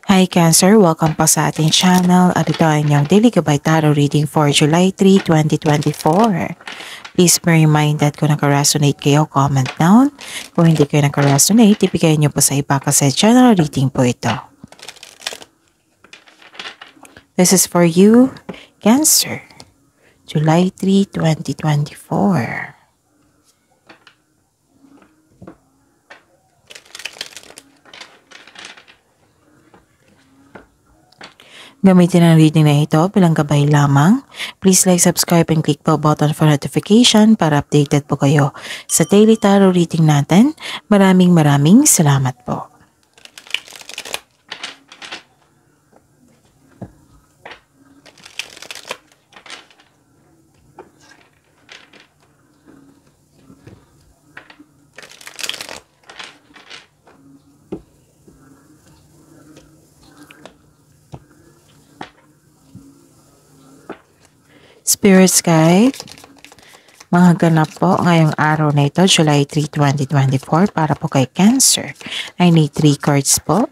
Hi Cancer! Welcome pa sa ating channel at ito ay inyong Daily Gabay Tarot Reading for July 3, 2024. Please be reminded kung naka-resonate kayo, comment down. Kung hindi kayo naka-resonate, ibigay nyo po sa iba kasi channel reading po ito. This is for you, Cancer. July 3, 2024. Gamitin ang reading na ito bilang gabay lamang. Please like, subscribe, and click the button for notification para updated po kayo sa daily tarot reading natin. Maraming salamat po. Spirits Guide, mga ganap po ngayong araw na ito, July 3, 2024, para po kay Cancer. I need 3 cards po.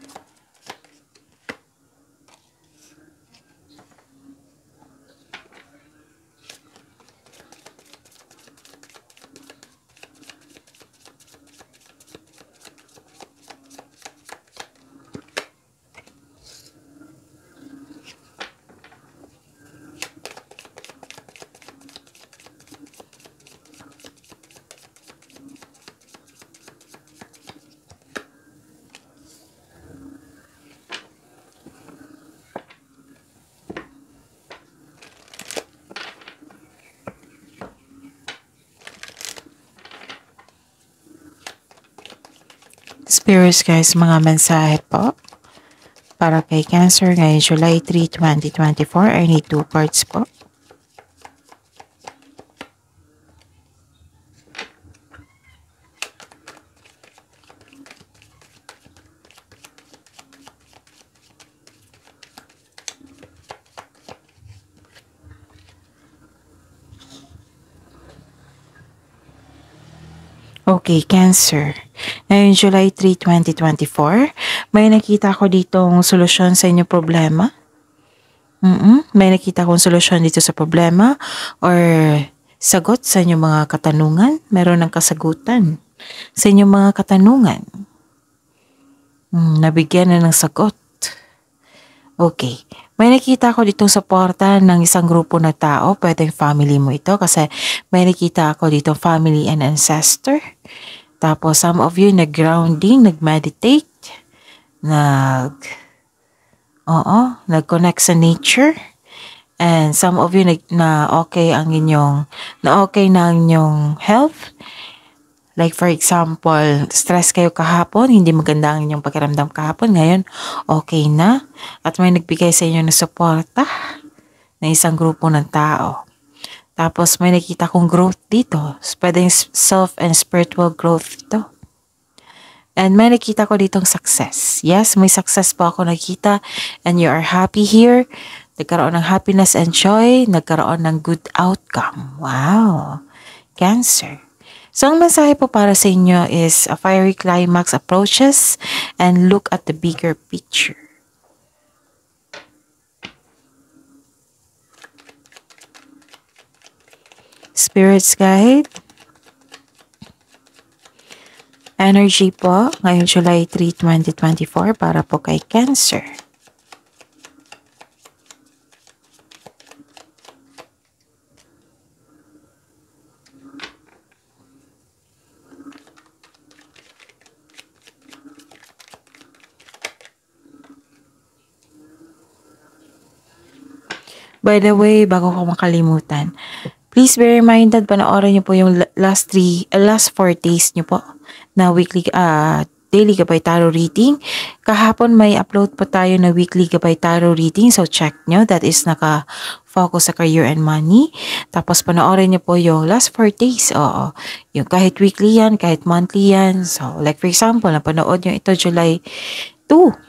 Spirits guys, mga mensahe po para kay Cancer ngayong July 3, 2024. I need 2 cards po. Okay, Cancer. Ngayon, July 3, 2024, may nakita ko ditong solusyon sa inyong problema. May nakita kong solusyon dito sa problema or sagot sa inyong mga katanungan. Meron ng kasagutan sa inyong mga katanungan. Nabigyan na ng sagot. Okay. May nakita ko ditong suporta ng isang grupo na tao. Pwedeng family mo ito kasi may nakita ako ditong family and ancestor. Tapos some of you nag-grounding, nag-meditate, nag-connect sa nature. And some of you na okay ang inyong health. Like for example, stress kayo kahapon, hindi maganda ang inyong pakiramdam kahapon. Ngayon, okay na. At may nagbigay sa inyo ng suporta na isang grupo ng tao. Tapos may nakita kong growth dito. Pwedeng self and spiritual growth dito. And may nakita ko ditong success. Yes, may success po ako nakita. And you are happy here. Nagkaroon ng happiness and joy. Nagkaroon ng good outcome. Wow. Cancer. So, ang mensahe po para sa inyo is a fiery climax approaches and look at the bigger picture. Spirits Guide. Energy po ngayong July 3, 2024 para po kay Cancer. By the way, bago ko makalimutan, please be reminded, panoorin niyo po yung last 4 days niyo po na weekly daily Gabay Tarot reading. Kahapon may upload po tayo na weekly Gabay Tarot reading, so check nyo. That is naka-focus sa career and money. Tapos panoorin niyo po yung last 4 days. Oo. Yung kahit weekly yan, kahit monthly yan. So like for example, napanood nyo ito July 2.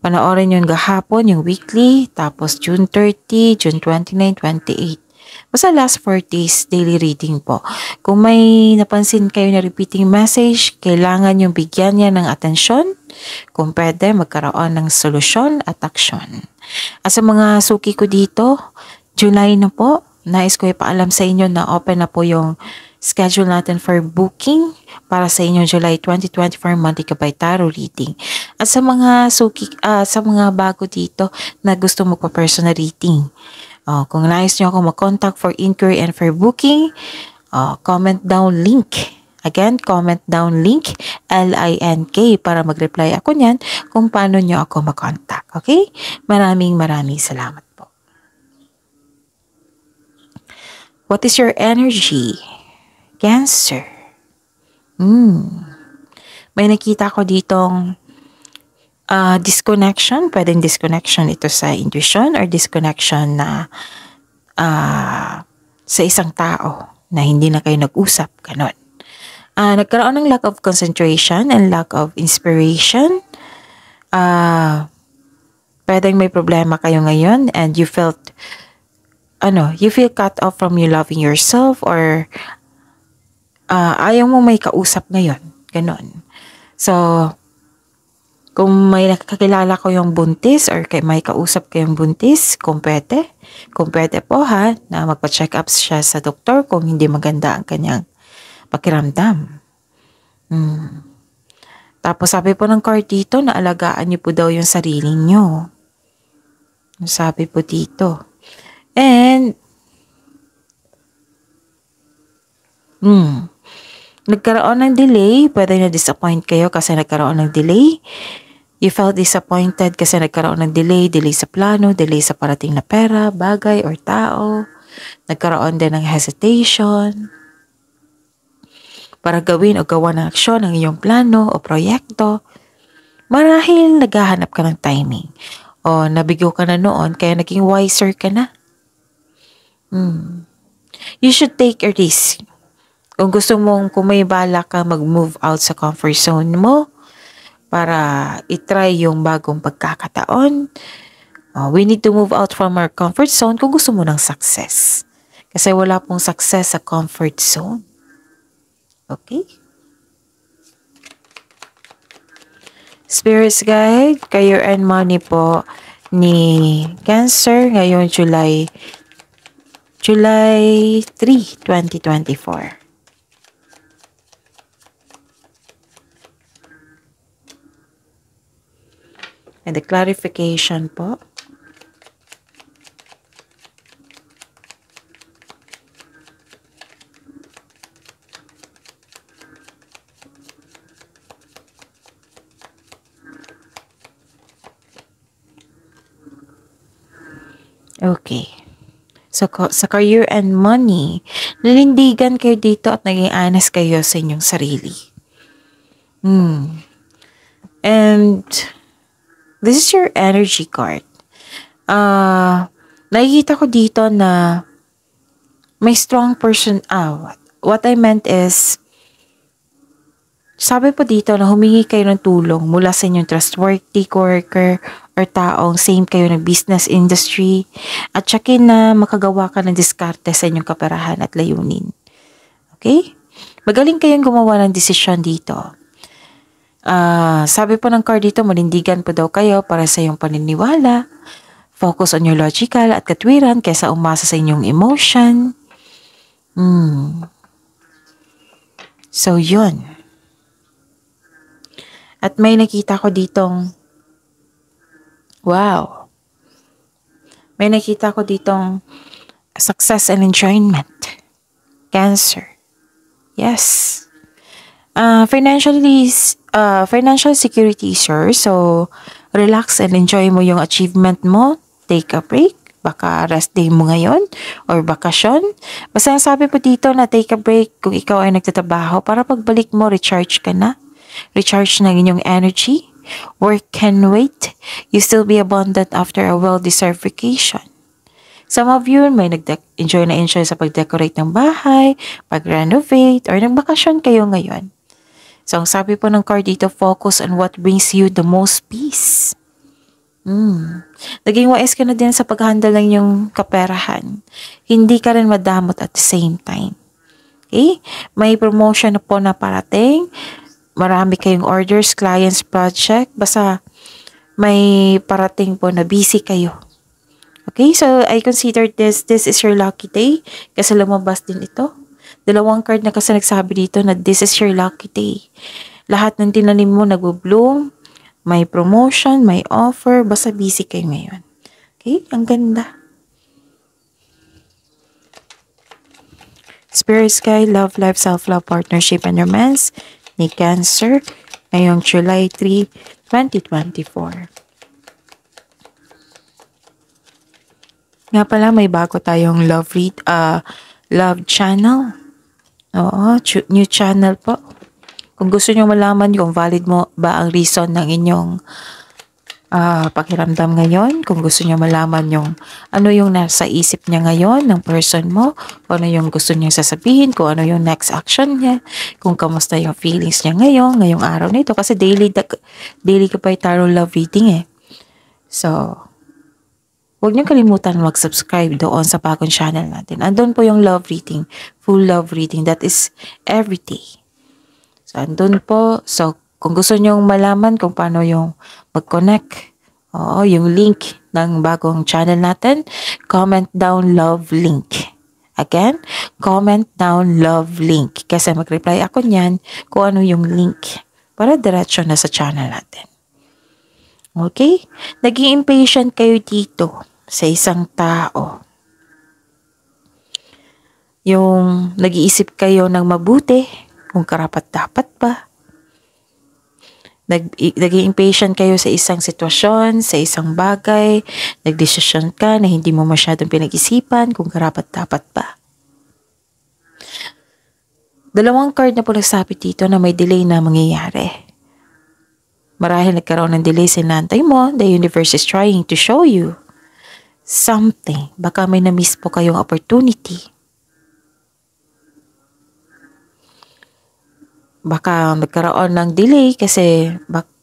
Panoorin yun gahapon, yung weekly, tapos June 30, June 29, 28. Basta last 4 days, daily reading po. Kung may napansin kayo na repeating message, kailangan yung bigyan niya ng atensyon. Kung pwede, magkaroon ng solusyon at aksyon. At sa mga suki ko dito, July na po, nais ko ipaalam sa inyo na open na po yung schedule natin for booking para sa inyong July 2024 monthly Gabay Tarot reading. At sa mga sa mga bago dito na gusto magpa-personal reading, kung nais nyo ako mag-contact for inquiry and for booking, comment down link. Again, comment down link, LINK, para mag-reply ako niyan kung paano nyo ako mag-contact. Okay? Maraming salamat po. What is your energy? Cancer. May nakita ko ditong disconnection. Pwedeng disconnection ito sa intuition or disconnection na sa isang tao na hindi na kayo nag-usap. Ganon. Nagkaroon ng lack of concentration and lack of inspiration. Pwedeng may problema kayo ngayon and you feel cut off from you loving yourself or ayaw mo may kausap ngayon. Ganon. So, kung may nakakilala ko yung buntis or may kausap kayong buntis, kung pwede po na magpa-check up siya sa doktor kung hindi maganda ang kanyang pakiramdam. Tapos sabi po ng card dito na alagaan niyo po daw yung sarili niyo. Sabi po dito. And nagkaroon ng delay, pwede na-disappoint kayo kasi nagkaroon ng delay. You felt disappointed kasi nagkaroon ng delay sa plano, delay sa parating na pera, bagay, or tao. Nagkaroon din ng hesitation para gawin o gawa ng aksyon ng iyong plano o proyekto. Marahil naghahanap ka ng timing o nabigo ka na noon kaya naging wiser ka na. You should take a risk. Kung gusto mong, kung may balak ka mag-move out sa comfort zone mo para itry yung bagong pagkakataon, we need to move out from our comfort zone kung gusto mo ng success. Kasi wala pong success sa comfort zone. Okay? Spirits Guide, Career and Money po ni Cancer ngayong July 3, 2024. And the clarification po. Okay. So, sa career and money, nanindigan kayo dito at naging honest kayo sa inyong sarili. And this is your energy card. Nakikita ko dito na may strong person. What I meant is, sabi po dito na humingi kayo ng tulong mula sa inyong trustworthy coworker or taong same kayo ng business industry at tsakin na makagawa ka ng diskarte sa inyong kaperahan at layunin. Okay? Magaling kayong gumawa ng desisyon dito. Sabi po ng card dito, manindigan po daw kayo para sa iyong paniniwala. Focus on your logical at katwiran kaysa umasa sa inyong emotion. So, yun. At may nakita ko ditong, wow. May nakita ko ditong success and enjoyment. Cancer. Yes. Financial security, sir. So, relax and enjoy mo yung achievement mo. Take a break. Baka rest day mo ngayon or bakasyon. Basta sabi po dito na take a break kung ikaw ay nagtatrabaho para pagbalik mo, recharge ka na. Recharge ng inyong energy. Work can wait. You still be abundant after a well-deserved vacation. Some of you may enjoy sa pag-decorate ng bahay, pag-renovate, or nagbakasyon kayo ngayon. So, ang sabi po ng card dito, focus on what brings you the most peace. Naging wise ka na din sa pag-handle ng yung kaperahan. Hindi ka rin madamot at the same time. Okay? May promotion na po na parating. Marami kayong orders, clients, project. Basta may parating po na busy kayo. Okay? So, I consider this is your lucky day. Kasi lumabas din ito. Dalawang card na kasi nagsabi dito na this is your lucky day. Lahat ng tinanim mo nag-bloom. May promotion, may offer, basta busy kayo ngayon. Okay? Ang ganda. Spirit Sky, Love Life, Self-Love, Partnership, and Romance ni Cancer ngayong July 3, 2024. Nga pala, may bago tayong love channel. Oo, new channel po. Kung gusto nyo malaman kung valid mo ba ang reason ng inyong pakiramdam ngayon, kung gusto nyo malaman yung ano yung nasa isip niya ngayon ng person mo, kung ano yung gusto niya sasabihin, kung ano yung next action niya, kung kamusta yung feelings niya ngayong araw na ito. Kasi daily ka pa yung tarot love reading eh. So, huwag niyong kalimutan mag-subscribe doon sa bagong channel natin. Andun po yung love reading, full love reading. That is every day. So, andun po. So, kung gusto nyong malaman kung paano yung mag-connect, yung link ng bagong channel natin, comment down love link. Again, comment down love link. Kasi mag-reply ako niyan kung ano yung link para diretso na sa channel natin. Okay? Naging impatient kayo dito sa isang tao. Yung nag-iisip kayo ng mabuti, kung karapat-dapat ba. Naging impatient kayo sa isang sitwasyon, sa isang bagay, nagdesisyon ka na hindi mo masyadong pinag-isipan kung karapat-dapat ba. Dalawang card na po nagsabi dito na may delay na mangyayari. Marahil nagkaroon ng delay sa nantay mo, the universe is trying to show you something. Baka may na-miss po kayong opportunity. Baka magkaroon ng delay kasi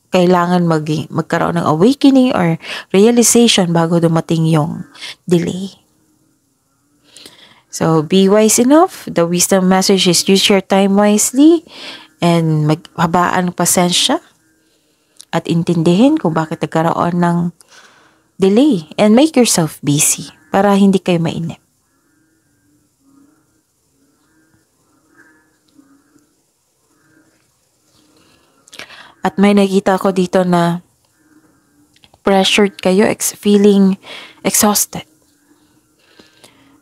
kailangan magkaroon ng awakening or realization bago dumating yung delay. So, be wise enough. The wisdom message is use your time wisely and maghabaan ng pasensya at intindihin kung bakit nagkaroon ng delay and make yourself busy para hindi kayo mainip. At may nakita ko dito na pressured kayo, feeling exhausted.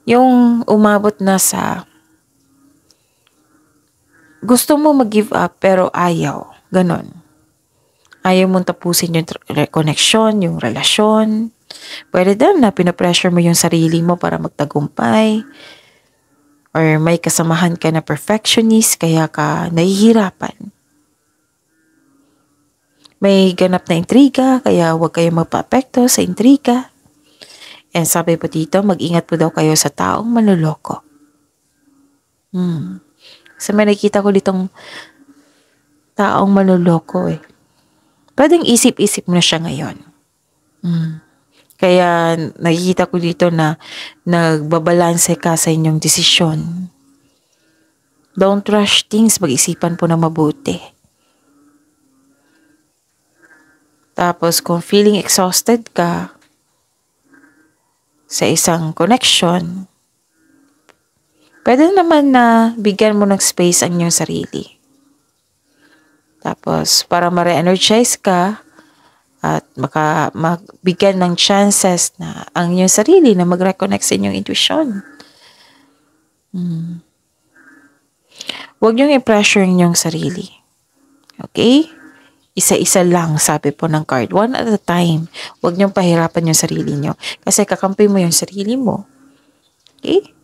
Yung umabot na sa gusto mo mag-give up pero ayaw. Ganon. Ayaw mong tapusin yung connection, yung relasyon. Pwede din na pinapressure mo yung sarili mo para magtagumpay. Or may kasamahan ka na perfectionist kaya ka nahihirapan. May ganap na intriga, kaya huwag kayong magpa-apekto sa intriga. And sabi po dito, mag-ingat po daw kayo sa taong manloloko. Kasi may nakita ko ditong taong manloloko eh. Pwedeng isip-isip mo na siya ngayon. Kaya nakikita ko dito na nagbabalanse ka sa inyong desisyon. Don't rush things, mag-isipan po na mabuti. Tapos kung feeling exhausted ka sa isang connection, pwede naman na bigyan mo ng space ang iyong sarili. Tapos para ma-re-energize ka at magbigyan ng chances na ang iyong sarili na mag-reconnect sa inyong intuition. Huwag niyong i-pressure ang iyong sarili. Okay? Isa-isa lang, sabi po ng card. One at a time. Huwag niyong pahirapan yung sarili niyo. Kasi kakampi mo yung sarili mo. Okay?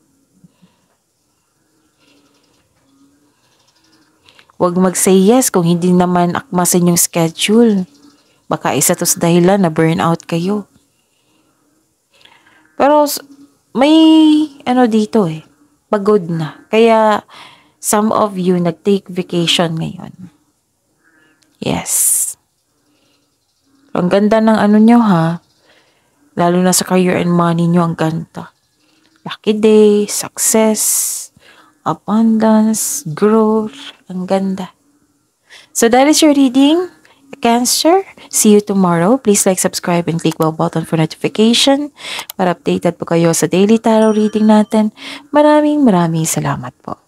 Huwag mag-say yes kung hindi naman akma sa inyong schedule. Baka isa to sa dahilan na burnout kayo. Pero may dito eh. Pagod na. Kaya some of you nag-take vacation ngayon. Yes. Ang ganda ng nyo ha. Lalo na sa career and money nyo, ang ganda. Lucky day, success, abundance, growth, ang ganda. So that is your reading, Cancer. See you tomorrow. Please like, subscribe, and click bell button for notification para updated po kayo sa daily tarot reading natin. Maraming salamat po.